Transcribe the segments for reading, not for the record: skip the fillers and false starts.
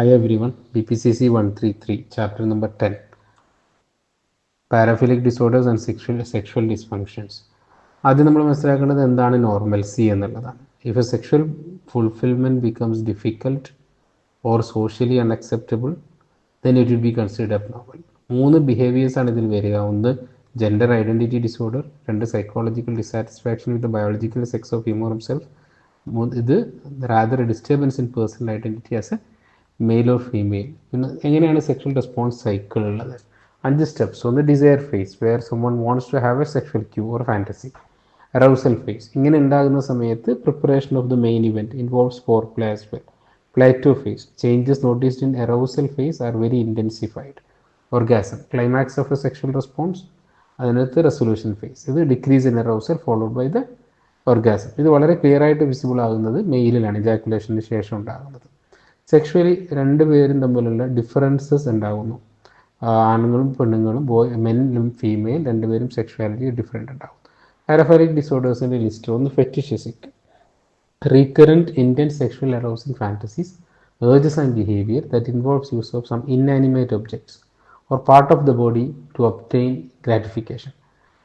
Hi everyone, BPCC 133, chapter number 10, Paraphilic disorders and sexual dysfunctions. ആദ്യം നമ്മൾ മനസ്സിലാക്കേണ്ടത് എന്താണ് നോർമൽസി എന്നുള്ളതാണ്. If a sexual fulfilment becomes difficult or socially unacceptable then it will be considered abnormal. 3 ബിഹേവിയേഴ്സാണ് ഇതിൽ വരിക. ഒന്ന് gender identity disorder, 2 psychological dissatisfaction with the biological sex of him or himself, ഇത് rather a disturbance in personal identity as a male or female. പിന്നെ എങ്ങനെയാണ് sexual response cycle ഉള്ളത്? 5 steps. ഒന്ന് desire phase, where someone wants to have a sexual cue or fantasy. Arousal phase, ഇങ്ങനെ ഉണ്ടാകുന്ന സമയത്ത് preparation of the main event involves foreplay as well. Plateau phase, changes noticed in arousal phase are very intensified. Orgasm, climax of a sexual response. അതിനകത്ത് resolution phase, ഇത് decrease in arousal followed by the orgasm. ഇത് വളരെ clear ആയിട്ട് visible ആകുന്നത് മെയിലിലാണ്, ഇജാക്കുലേഷന് ശേഷം ഉണ്ടാകുന്നത്. Sexually രണ്ടുപേരും തമ്മിലുള്ള ഡിഫറൻസസ് ഉണ്ടാകുന്നു. ആണുങ്ങളും പെണ്ണുങ്ങളും, മെനും ഫീമെയിൽ രണ്ടുപേരും സെക്ഷുവാലിറ്റി ഡിഫറെൻ്റ് ഉണ്ടാകും. പാരഫലിക് ഡിസോർഡേഴ്സിൻ്റെ ലിസ്റ്റ്. ഒന്ന് fetishistic, recurrent intense sexual arousing fantasies, urges and behaviour that involves use of some inanimate objects or part of the body to obtain gratification.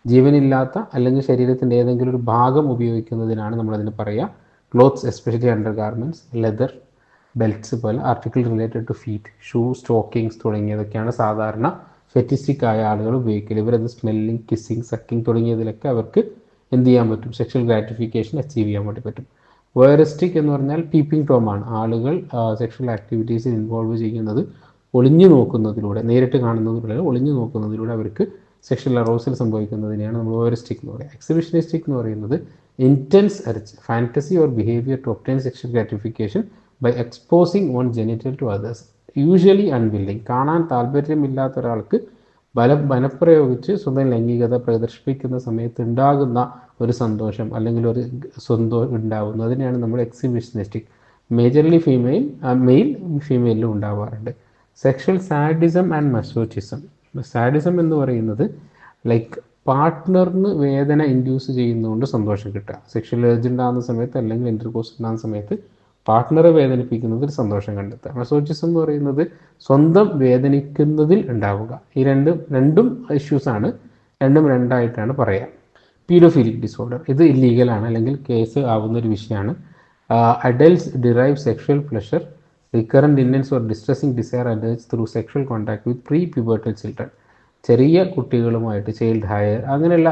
ജീവനില്ലാത്ത അല്ലെങ്കിൽ ശരീരത്തിൻ്റെ ഏതെങ്കിലും ഒരു ഭാഗം ഉപയോഗിക്കുന്നതിനാണ് നമ്മളതിന് പറയുക. Clothes, especially under garments, leather, belts പോലെ article related to feet, shoe, stockings തുടങ്ങിയതൊക്കെയാണ് സാധാരണ ഫെറ്റിസ്റ്റിക് ആയ ആളുകൾ ഉപയോഗിക്കൽ. ഇവരത് സ്മെല്ലിങ്, കിസ്സിങ്, സക്കിങ് തുടങ്ങിയതിലൊക്കെ അവർക്ക് എന്ത് ചെയ്യാൻ പറ്റും? സെക്ഷൽ ഗ്രാറ്റിഫിക്കേഷൻ അച്ചീവ് ചെയ്യാൻ വേണ്ടി പറ്റും. വോയറിസ്റ്റിക് എന്ന് പറഞ്ഞാൽ പീപ്പിംഗ് ടോമാണ്. ആളുകൾ സെക്ഷൽ ആക്ടിവിറ്റീസിൽ ഇൻവോൾവ് ചെയ്യുന്നത് ഒളിഞ്ഞു നോക്കുന്നതിലൂടെ, നേരിട്ട് കാണുന്നതിലൂടെ ഒളിഞ്ഞു നോക്കുന്നതിലൂടെ അവർക്ക് സെക്ഷൽ അറോസൽ സംഭവിക്കുന്നതിനെയാണ് നമ്മൾ വോയറിസ്റ്റിക് എന്ന് പറയുക. എക്സിബിഷനിസ്റ്റിക് എന്ന് പറയുന്നത് intense fantasy or behaviour to obtain sexual gratification by exposing one genital to others, usually unwilling. കാണാൻ താല്പര്യമില്ലാത്ത ഒരാൾക്ക് ബലപ്രയോഗിച്ച് സ്വന്തം ലൈംഗികത പ്രദർശിപ്പിക്കുന്ന സമയത്ത് ഉണ്ടാകുന്ന ഒരു സന്തോഷം അല്ലെങ്കിൽ ഒരു സ്വന്തം ഉണ്ടാകുന്നതിനെയാണ് നമ്മൾ എക്സിബിഷനിസ്റ്റിക്. മേജർലി മെയിൽ ഫീമെയിലും ഉണ്ടാവാറുണ്ട്. Sexual sadism and masochism. Sadism എന്ന് പറയുന്നത് ലൈക്ക് പാർട്ട്ണറിന് വേദന ഇൻഡ്യൂസ് ചെയ്യുന്നതുകൊണ്ട് സന്തോഷം കിട്ടുക. സെക്ഷൽ ഏർജ് ഉണ്ടാകുന്ന സമയത്ത് അല്ലെങ്കിൽ ഇൻ്റർകോഴ്സ് ഉണ്ടാകുന്ന സമയത്ത് പാർട്ട്ണറെ വേദനിപ്പിക്കുന്നതിൽ സന്തോഷം കണ്ടെത്തുക. മസോച്ചിസം എന്ന് പറയുന്നത് സ്വന്തം വേദനിക്കുന്നതിൽ ഉണ്ടാവുക. ഈ രണ്ടും ഇഷ്യൂസാണ്, രണ്ടായിട്ടാണ് പറയുക. പീഡോഫിലിക് ഡിസോർഡർ, ഇത് ഇല്ലീഗലാണ് അല്ലെങ്കിൽ കേസ് ആവുന്ന ഒരു വിഷയമാണ്. Adults derive sexual pleasure, recurrent intense or distressing desire adults through sexual contact with pre pubertal children. ചെറിയ കുട്ടികളുമായിട്ട്, ചൈൽഡ് ഹയർ, അങ്ങനെയുള്ള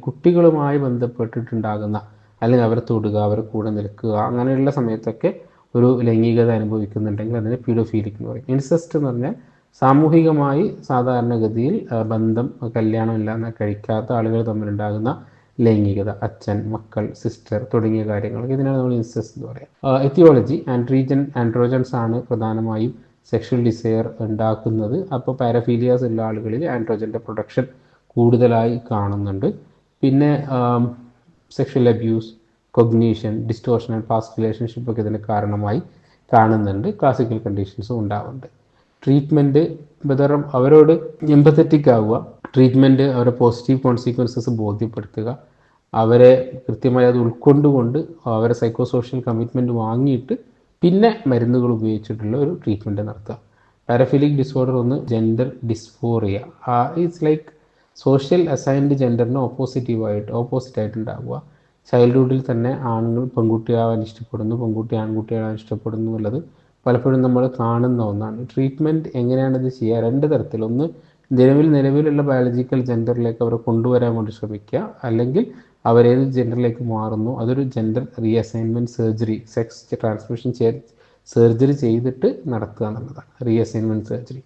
കുട്ടികളുമായി ബന്ധപ്പെട്ടിട്ടുണ്ടാകുന്ന അല്ലെങ്കിൽ അവരെ തൊടുക, അവരെ കൂടെ നിൽക്കുക, അങ്ങനെയുള്ള സമയത്തൊക്കെ ഒരു ലൈംഗികത അനുഭവിക്കുന്നുണ്ടെങ്കിൽ അതിനെ പീഡോഫീലിക് എന്ന് പറയും. ഇൻസെസ്റ്റ് എന്ന് പറഞ്ഞാൽ സാമൂഹികമായി സാധാരണഗതിയിൽ ബന്ധം, കല്യാണം ഇല്ലാതെ കഴിക്കാത്ത ആളുകൾ തമ്മിലുണ്ടാകുന്ന ലൈംഗികത, അച്ഛൻ, മക്കൾ, സിസ്റ്റർ തുടങ്ങിയ കാര്യങ്ങൾ, ഇതിനാണ് നമ്മൾ ഇൻസെസ്റ്റ് എന്ന് പറയാം. എത്തിയോളജി, ആൻഡ്രോജൻസ് ആണ് പ്രധാനമായും സെക്ഷൽ ഡിസയർ ഉണ്ടാക്കുന്നത്. അപ്പോൾ പാരഫീലിയാസ് ഉള്ള ആളുകളിൽ ആൻഡ്രോജൻ്റെ പ്രൊഡക്ഷൻ കൂടുതലായി കാണുന്നുണ്ട്. പിന്നെ sexual abuse, cognition, distortion and past relationship ഒക്കെ ഇതിന് കാരണമായി കാണുന്നുണ്ട്. ക്ലാസിക്കൽ കണ്ടീഷൻസും ഉണ്ടാവുന്നുണ്ട്. ട്രീറ്റ്മെൻറ്റ്, അവരോട് എമ്പത്തറ്റിക് ആവുക, ട്രീറ്റ്മെൻറ്റ് അവരെ പോസിറ്റീവ് കോൺസിക്വൻസസ് ബോധ്യപ്പെടുത്തുക, അവരെ കൃത്യമായി അത് ഉൾക്കൊണ്ടുകൊണ്ട് അവരെ സൈക്കോ സോഷ്യൽ കമ്മിറ്റ്മെൻറ്റ് വാങ്ങിയിട്ട് പിന്നെ മരുന്നുകൾ ഉപയോഗിച്ചിട്ടുള്ള ഒരു ട്രീറ്റ്മെൻറ്റ് നടത്തുക. പാരഫിലിക് ഡിസോർഡർ ഒന്ന് gender dysphoria, it's like social assigned ജെൻഡറിന് ഓപ്പോസിറ്റായിട്ട് ഉണ്ടാവുക. ചൈൽഡ്ഹുഡിൽ തന്നെ ആണുങ്ങൾ പെൺകുട്ടിയാവാൻ ഇഷ്ടപ്പെടുന്നു, പെൺകുട്ടി ആൺകുട്ടിയാവാൻ ഇഷ്ടപ്പെടുന്നു എന്നുള്ളത് പലപ്പോഴും നമ്മൾ കാണുന്ന ഒന്നാണ്. ട്രീറ്റ്മെൻറ്റ് എങ്ങനെയാണിത് ചെയ്യുക? 2 തരത്തിൽ. ഒന്ന് നിലവിലുള്ള ബയോളജിക്കൽ ജെൻഡറിലേക്ക് അവരെ കൊണ്ടുവരാൻ വേണ്ടി ശ്രമിക്കുക, അല്ലെങ്കിൽ അവരേത് ജെൻഡറിലേക്ക് മാറുന്നു അതൊരു gender reassignment surgery, sex transmission surgery ചെയ്തിട്ട് നടത്തുക എന്നുള്ളതാണ് reassignment surgery.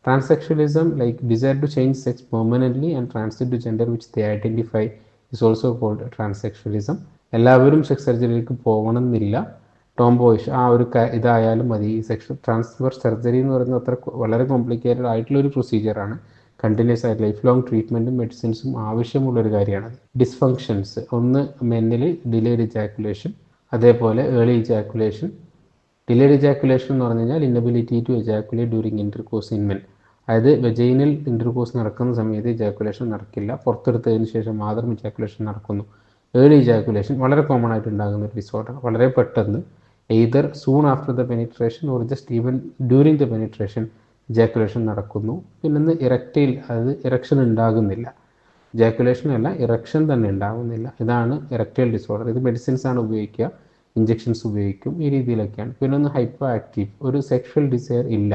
Transsexualism, like desire to change sex permanently and transit to gender which they identify, is also called transsexualism. എല്ലാവരും സെക്സ് സർജറിയിലേക്ക് പോകണമെന്നില്ല. ടോംബോയിഷ് ഒരു ഇതായാലും മതി. സെക്ഷൽ ട്രാൻസ്ഫർ സർജറി എന്ന് പറയുന്നത് വളരെ കോംപ്ലിക്കേറ്റഡ് ആയിട്ടുള്ളൊരു പ്രൊസീജിയറാണ്. കണ്ടിന്യൂസ് ആയിട്ട് ലൈഫ് ലോങ് ട്രീറ്റ്മെൻറ്റും മെഡിസിൻസും ആവശ്യമുള്ളൊരു കാര്യമാണ്. ഡിസ്ഫങ്ഷൻസ്, ഒന്ന് മെന്നിൽ ഡിലേഡ് ഇജാക്കുലേഷൻ, അതേപോലെ ഏർലി ഇജാക്കുലേഷൻ. ഡിലേഡ് ഇജാക്കുലേഷൻ എന്ന് പറഞ്ഞു കഴിഞ്ഞാൽ inability to ejaculate during intercourse in men. അതായത് വെജൈനൽ ഇൻ്റർകോഴ്സ് നടക്കുന്ന സമയത്ത് ഇജാക്കുലേഷൻ നടക്കില്ല, പുറത്തെടുത്തതിന് ശേഷം മാത്രം ഇജാക്കുലേഷൻ നടക്കുന്നു. ഏർലി ഇജാക്കുലേഷൻ വളരെ കോമൺ ആയിട്ട് ഉണ്ടാകുന്ന ഒരു ഡിസോർഡർ. വളരെ പെട്ടെന്ന് either soon after the penetration or just even during the penetration ejaculation നടക്കുന്നു. പിന്നെ ഇറക്റ്റൈൽ, അതായത് ഇറക്ഷൻ ഉണ്ടാകുന്നില്ല. ജാക്കുലേഷൻ അല്ല, ഇറക്ഷൻ തന്നെ ഉണ്ടാകുന്നില്ല. ഇതാണ് ഇറക്റ്റൈൽ ഡിസോർഡർ. ഇത് മെഡിസിൻസ് ആണ് ഉപയോഗിക്കുക, ഇഞ്ചെക്ഷൻസ് ഉപയോഗിക്കും, ഈ രീതിയിലൊക്കെയാണ്. പിന്നെ ഒന്ന് ഹൈപ്പോ ആക്റ്റീവ്, ഒരു സെക്ഷൽ ഡിസയർ ഇല്ല,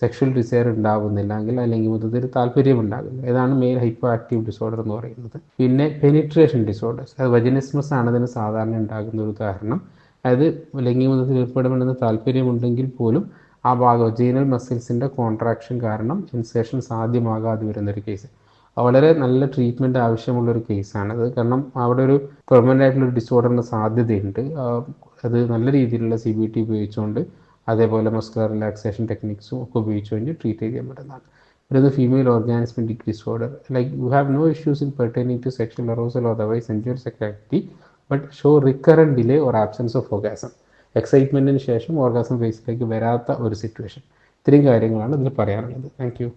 സെക്ഷൽ ഡിസയർ ഉണ്ടാകുന്നില്ല അല്ലെങ്കിൽ മൊത്തത്തിൽ താല്പര്യം ഉണ്ടാകുന്നില്ല. ഇതാണ് മെയിൻ ഹൈപ്പോ ആക്റ്റീവ് ഡിസോർഡർ എന്ന് പറയുന്നത്. പിന്നെ പെനിട്രേഷൻ ഡിസോർഡേഴ്സ്, അത് വജനിസ്മസ് ആണ് ഇതിന് സാധാരണ ഉണ്ടാകുന്ന ഒരു ഉദാഹരണം. അതായത് ലൈംഗികബന്ധത്തിൽ ഏർപ്പെടുമെന്ന് താല്പര്യമുണ്ടെങ്കിൽ പോലും ആ ഭാഗം ജീനൽ മസിൽസിൻ്റെ കോൺട്രാക്ഷൻ കാരണം ഇൻസേഷൻ സാധ്യമാകാതെ വരുന്നൊരു കേസ്. വളരെ നല്ല ട്രീറ്റ്മെൻറ്റ് ആവശ്യമുള്ളൊരു കേസാണത്. കാരണം അവിടെ ഒരു പെർമനൻ്റ് ആയിട്ടുള്ളൊരു ഡിസോർഡറിന് സാധ്യതയുണ്ട്. അത് നല്ല രീതിയിലുള്ള CBT ഉപയോഗിച്ചുകൊണ്ട് അതേപോലെ മസ്കുലർ റിലാക്സേഷൻ ടെക്നിക്സും ഒക്കെ ഉപയോഗിച്ചുകൊണ്ട് ട്രീറ്റ് ചെയ്യാൻ പറ്റുന്നതാണ്. പിന്നെ female orgasmic disorder, like you have no issues in pertaining to sexual arousal otherwise sensual secrecy but show recurrent delay or absence of orgasm. എക്സൈറ്റ്മെൻറ്റിന് ശേഷം ഓർഗാസം ഫേസിലേക്ക് വരാത്ത ഒരു സിറ്റുവേഷൻ. ഇത്രയും കാര്യങ്ങളാണ് ഇതിൽ പറയാനുള്ളത്. Thank you.